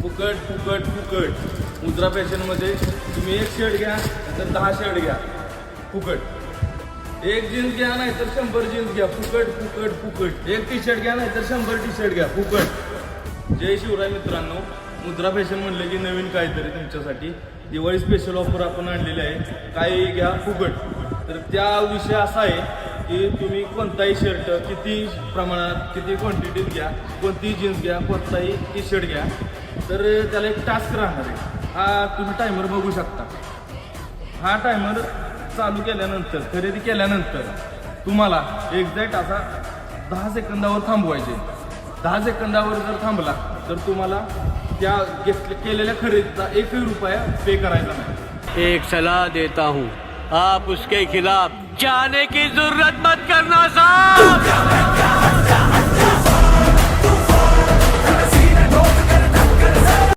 फुकट फुकट फुकट मुद्रा फॅशनमध्ये तुम्ही एक शर्ट घ्या तर 10 शर्ट घ्या फुकट, एक जीन्स घ्या नाही तर 100 जीन्स घ्या फुकट फुकट फुकट, एक टी शर्ट घ्या नाही तर 100 टी शर्ट घ्या फुकट। जय शिवराय मित्रांनो, मुद्रा फॅशन म्हणलं की नवीन काहीतरी तुमच्यासाठी दिवाळी स्पेशल ऑफर आपण आणलेली आहे, काही घ्या फुकट। तर त्या विषय असा आहे की तुम्ही कोणताही शर्ट किती प्रमाणात किती क्वांटिटीत घ्या, कोणतीही जीन्स घ्या, कोणताही टी शर्ट घ्या, तर त्याला एक टास्क राहणार आहे। हा तुम्ही टायमर बघू शकता, हा टायमर चालू केल्यानंतर खरेदी केल्यानंतर तुम्हाला एक्झॅक्ट असा 10 सेकंदावर थांबवायचे। 10 सेकंदावर जर थांबला तर तुम्हाला त्या केलेल्या खरेदीचा 1 रुपया पे करायचा नाही। एक सलाह देता हूँ, आप उसके खिलाफ जाने की जरूरत मत करना साहब।